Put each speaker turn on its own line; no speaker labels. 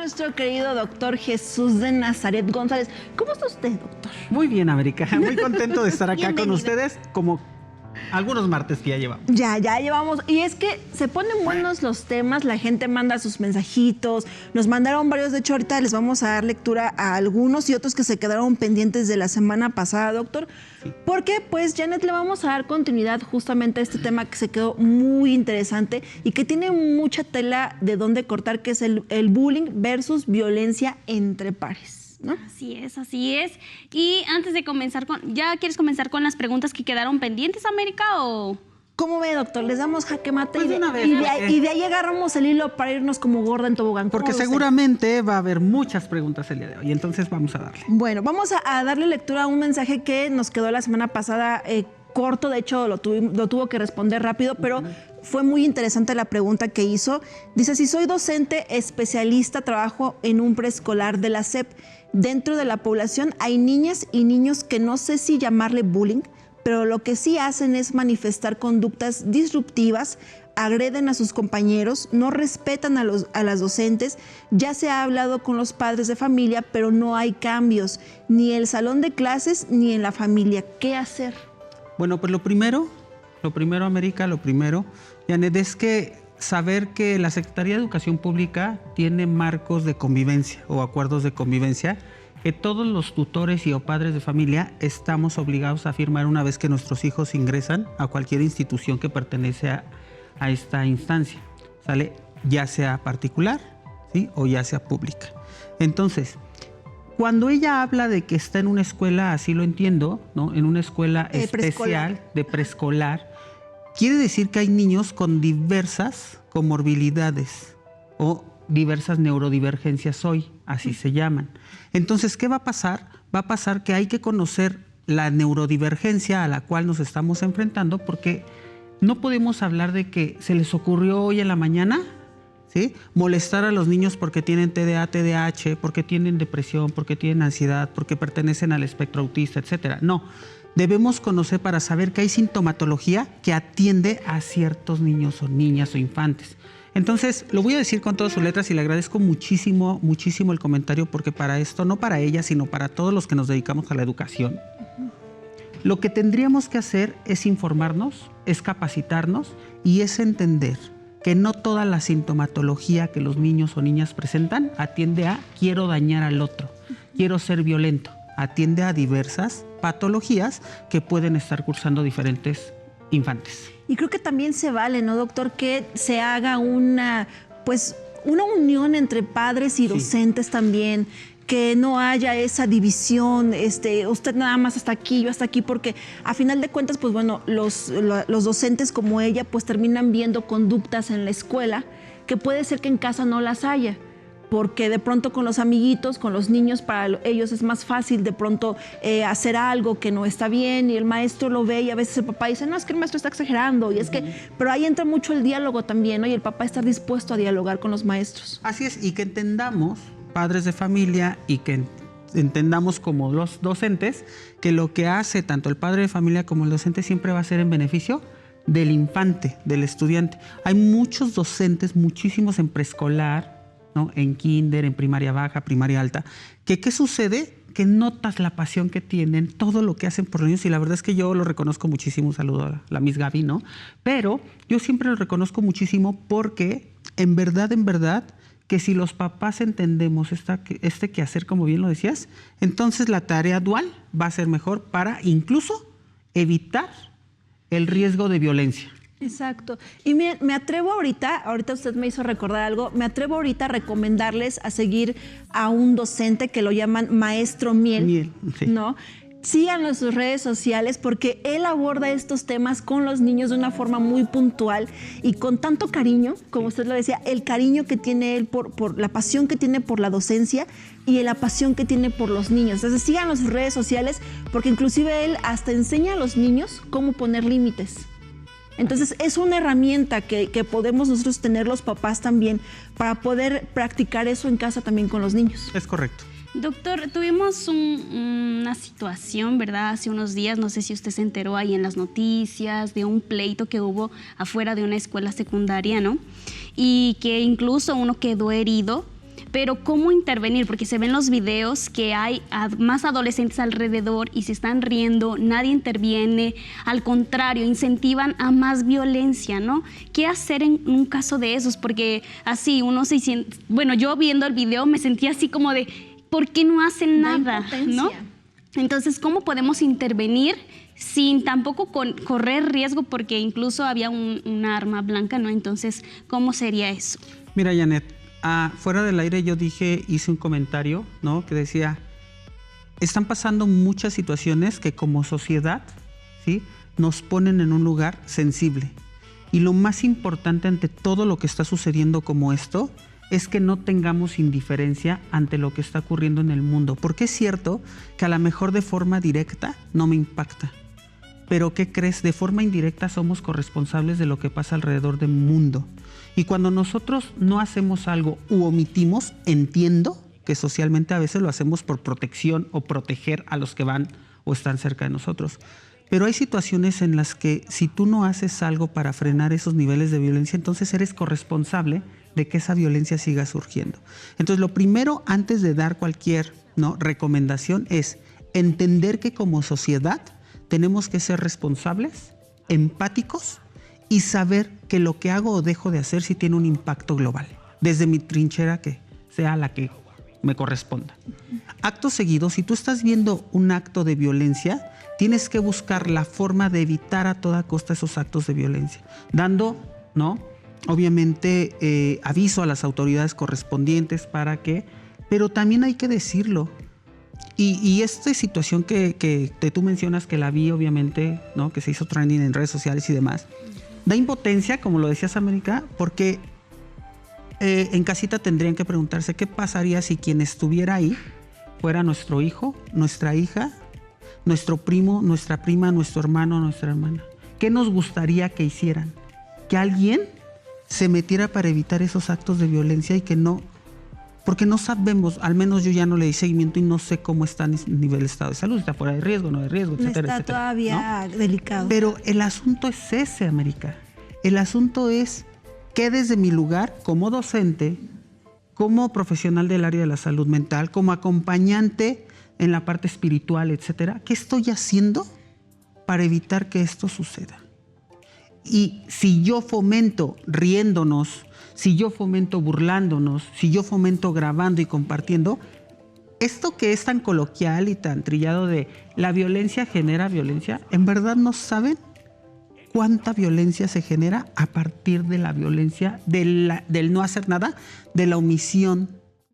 nuestro querido doctor Jesús de Nazaret González. ¿Cómo está usted, doctor?
Muy bien, América. Muy contento de estar acá
Bienvenido.
con ustedes, como algunos martes que ya llevamos.
Ya llevamos. Y es que se ponen buenos los temas, la gente manda sus mensajitos, nos mandaron varios, de hecho ahorita les vamos a dar lectura a algunos y otros que se quedaron pendientes de la semana pasada, doctor. Sí. Porque pues Janet le vamos a dar continuidad justamente a este tema que se quedó muy interesante y que tiene mucha tela de dónde cortar, que es el bullying versus violencia entre pares, ¿no?
Así es, así es. Y antes de comenzar ¿ya quieres comenzar con las preguntas que quedaron pendientes, América, o...?
¿Cómo ve, doctor? Les damos jaque mate
Pues
y de ahí agarramos el hilo para irnos como gorda en tobogán.
Porque seguramente va a haber muchas preguntas el día de hoy, entonces vamos a darle.
Bueno, vamos a darle lectura a un mensaje que nos quedó la semana pasada corto, de hecho lo tuvo que responder rápido, pero fue muy interesante la pregunta que hizo. Dice, si soy docente especialista, trabajo en un preescolar de la SEP. Dentro de la población hay niñas y niños que no sé si llamarle bullying, pero lo que sí hacen es manifestar conductas disruptivas, agreden a sus compañeros, no respetan a las docentes. Ya se ha hablado con los padres de familia, pero no hay cambios, ni en el salón de clases ni en la familia. ¿Qué hacer?
Bueno, pues lo primero, América, Janet, es que saber que la Secretaría de Educación Pública tiene marcos de convivencia o acuerdos de convivencia que todos los tutores y o padres de familia estamos obligados a firmar una vez que nuestros hijos ingresan a cualquier institución que pertenece a esta instancia, ¿sale? Ya sea particular, ¿sí? O ya sea pública. Entonces, cuando ella habla de que está en una escuela, así lo entiendo, ¿no? En una escuela especial de preescolar, quiere decir que hay niños con diversas comorbilidades o diversas neurodivergencias hoy, así se llaman. Entonces, ¿qué va a pasar? Va a pasar que hay que conocer la neurodivergencia a la cual nos estamos enfrentando, porque no podemos hablar de que se les ocurrió hoy en la mañana, ¿sí?, molestar a los niños porque tienen TDA, TDAH, porque tienen depresión, porque tienen ansiedad, porque pertenecen al espectro autista, etcétera. No, debemos conocer para saber que hay sintomatología que atiende a ciertos niños o niñas o infantes. Entonces, lo voy a decir con todas sus letras y le agradezco muchísimo, muchísimo el comentario, porque para esto, no para ella, sino para todos los que nos dedicamos a la educación, lo que tendríamos que hacer es informarnos, es capacitarnos y es entender que no toda la sintomatología que los niños o niñas presentan atiende a quiero dañar al otro, quiero ser violento. Atiende a diversas patologías que pueden estar cursando diferentes infantes.
Y creo que también se vale, ¿no, doctor?, que se haga una unión entre padres y docentes también, que no haya esa división, usted nada más hasta aquí, yo hasta aquí, porque a final de cuentas, pues bueno, los docentes como ella, pues terminan viendo conductas en la escuela que puede ser que en casa no las haya, porque de pronto con los amiguitos, con los niños, para ellos es más fácil de pronto hacer algo que no está bien y el maestro lo ve y a veces el papá dice, no, es que el maestro está exagerando, y es que, pero ahí entra mucho el diálogo también, ¿no? Y el papá está dispuesto a dialogar con los maestros.
Así es, y que entendamos, padres de familia, y que entendamos como los docentes, que lo que hace tanto el padre de familia como el docente siempre va a ser en beneficio del infante, del estudiante. Hay muchos docentes, muchísimos en preescolar, ¿no?, en kinder, en primaria baja, primaria alta, que ¿qué sucede? Que notas la pasión que tienen, todo lo que hacen por los niños, y la verdad es que yo lo reconozco muchísimo. Un saludo a la Miss Gaby, ¿no? Pero yo siempre lo reconozco muchísimo porque en verdad, que si los papás entendemos este quehacer, como bien lo decías, entonces la tarea dual va a ser mejor para incluso evitar el riesgo de violencia.
Exacto. Y miren, me atrevo ahorita usted me hizo recordar algo, me atrevo ahorita a recomendarles a seguir a un docente que lo llaman Maestro Miel,
sí,
¿no? Síganlo en sus redes sociales porque él aborda estos temas con los niños de una forma muy puntual y con tanto cariño, como usted lo decía, el cariño que tiene él por la pasión que tiene por la docencia y la pasión que tiene por los niños. Entonces síganlo en sus redes sociales porque inclusive él hasta enseña a los niños cómo poner límites. Entonces es una herramienta que podemos nosotros tener los papás también para poder practicar eso en casa también con los niños.
Es correcto.
Doctor, tuvimos una situación, ¿verdad? Hace unos días, no sé si usted se enteró ahí en las noticias, de un pleito que hubo afuera de una escuela secundaria, ¿no? Y que incluso uno quedó herido pero ¿cómo intervenir? Porque se ven los videos que hay más adolescentes alrededor y se están riendo, nadie interviene, al contrario, incentivan a más violencia, ¿no? ¿Qué hacer en un caso de esos? Porque así uno se siente, bueno, yo viendo el video me sentía así como de, ¿por qué no hacen nada? ¿No? Entonces, ¿cómo podemos intervenir sin tampoco correr riesgo? Porque incluso había una arma blanca, ¿no? Entonces, ¿cómo sería eso?
Mira, Janet, fuera del aire yo hice un comentario, ¿no? Que decía, están pasando muchas situaciones que como sociedad, ¿sí?, nos ponen en un lugar sensible. Y lo más importante ante todo lo que está sucediendo como esto es que no tengamos indiferencia ante lo que está ocurriendo en el mundo. Porque es cierto que a lo mejor de forma directa no me impacta. Pero ¿qué crees? De forma indirecta somos corresponsables de lo que pasa alrededor del mundo. Y cuando nosotros no hacemos algo u omitimos, entiendo que socialmente a veces lo hacemos por protección o proteger a los que van o están cerca de nosotros. Pero hay situaciones en las que si tú no haces algo para frenar esos niveles de violencia, entonces eres corresponsable de que esa violencia siga surgiendo. Entonces, lo primero, antes de dar cualquier, ¿no?, recomendación, es entender que como sociedad tenemos que ser responsables, empáticos y saber que lo que hago o dejo de hacer sí tiene un impacto global, desde mi trinchera que sea la que me corresponda. Acto seguido, si tú estás viendo un acto de violencia, tienes que buscar la forma de evitar a toda costa esos actos de violencia, dando, ¿no?, obviamente aviso a las autoridades correspondientes para que, pero también hay que decirlo. Y esta situación que tú mencionas, que la vi obviamente, ¿no?, que se hizo trending en redes sociales y demás, da impotencia, como lo decías, América, porque en casita tendrían que preguntarse qué pasaría si quien estuviera ahí fuera nuestro hijo, nuestra hija, nuestro primo, nuestra prima, nuestro hermano, nuestra hermana. ¿Qué nos gustaría que hicieran? Que alguien se metiera para evitar esos actos de violencia y que no, porque no sabemos, al menos yo ya no le di seguimiento y no sé cómo está en nivel de estado de salud, está fuera de riesgo, no de riesgo, etcétera,
está
etcétera,
todavía, ¿no?, delicado.
Pero el asunto es ese, América. El asunto es que desde mi lugar, como docente, como profesional del área de la salud mental, como acompañante en la parte espiritual, etcétera, ¿qué estoy haciendo para evitar que esto suceda? Y si yo fomento riéndonos, si yo fomento burlándonos, si yo fomento grabando y compartiendo, esto que es tan coloquial y tan trillado de la violencia genera violencia, ¿en verdad no saben cuánta violencia se genera a partir de la violencia, del no hacer nada, de la omisión